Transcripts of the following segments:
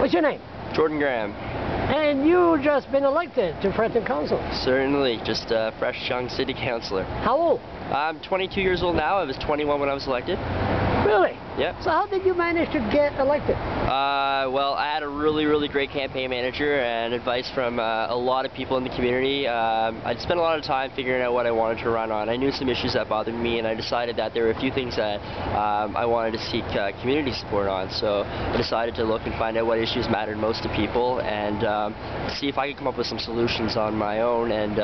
What's your name? Jordan Graham. And you just been elected to Fredericton Council. Certainly, just a fresh young city councillor. How old? I'm 22 years old now. I was 21 when I was elected. Really? Yeah. So how did you manage to get elected? Well, I had a really great campaign manager and advice from a lot of people in the community. I'd spent a lot of time figuring out what I wanted to run on. I knew some issues that bothered me, and I decided that there were a few things that I wanted to seek community support on. So I decided to look and find out what issues mattered most to people, and see if I could come up with some solutions on my own, and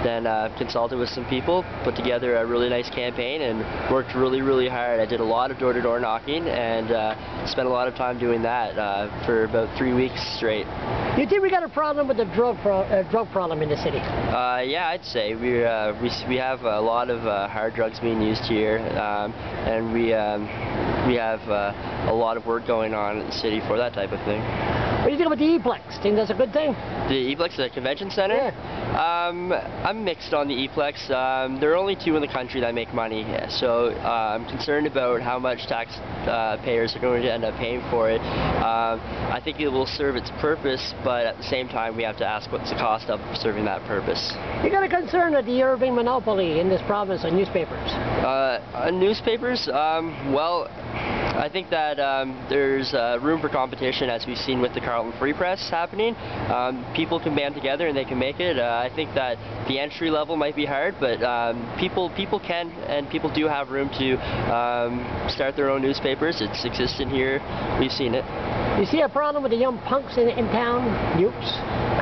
then consulted with some people, put together a really nice campaign, and worked really hard. I did a lot of door-to-door knocking, and spent a lot of time doing that for about 3 weeks straight. You think we got a problem with the drug problem in the city? Yeah, I'd say we have a lot of hard drugs being used here, and we have a lot of work going on in the city for that type of thing. What do you think about the E-Plex? Think that's a good thing? The E-Plex, the convention center? Yeah. I'm mixed on the E-Plex. There are only 2 in the country that make money, so I'm concerned about how much taxpayers are going to end up paying for it. I think it will serve its purpose, but at the same time we have to ask what's the cost of serving that purpose. You got a concern with the urban monopoly in this province on newspapers? Newspapers? Well, I think that there's room for competition, as we've seen with the Carleton Free Press happening. People can band together and they can make it. I think that the entry level might be hard, but people can, and people do have room to start their own newspapers. It's existent here. We've seen it. You see a problem with the young punks in town, youths,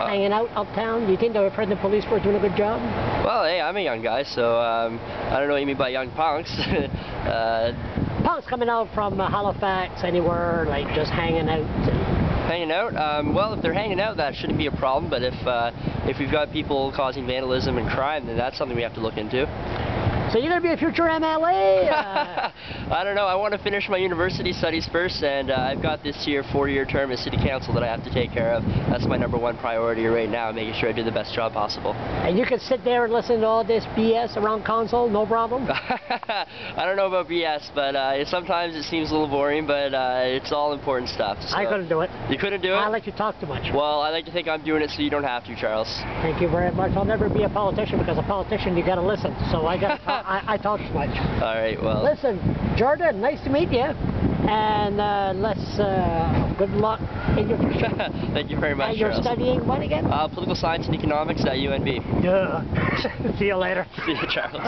hanging out uptown? Do you think the Fredericton Police Force doing a good job? Well, hey, I'm a young guy, so I don't know what you mean by young punks. Punks coming out from Halifax, anywhere, like just hanging out. Hanging out? Well, if they're hanging out, that shouldn't be a problem, but if we've got people causing vandalism and crime, then that's something we have to look into. So you're going to be a future MLA? I don't know. I want to finish my university studies first, and I've got this year 4-year term as city council that I have to take care of. That's my #1 priority right now, making sure I do the best job possible. And you can sit there and listen to all this BS around council, no problem? I don't know about BS, but sometimes it seems a little boring, but it's all important stuff. So. I couldn't do it. You couldn't do it? I let you talk too much. Well, I like to think I'm doing it so you don't have to, Charles. Thank you very much. I'll never be a politician, because a politician, you got to listen. So I talk too much. All right, well. Listen, Jordan, nice to meet you. And good luck in your future. Thank you very much, and you're Charles. studying what again? Political science and economics at UNB. Yeah. See you later. See you, Charles.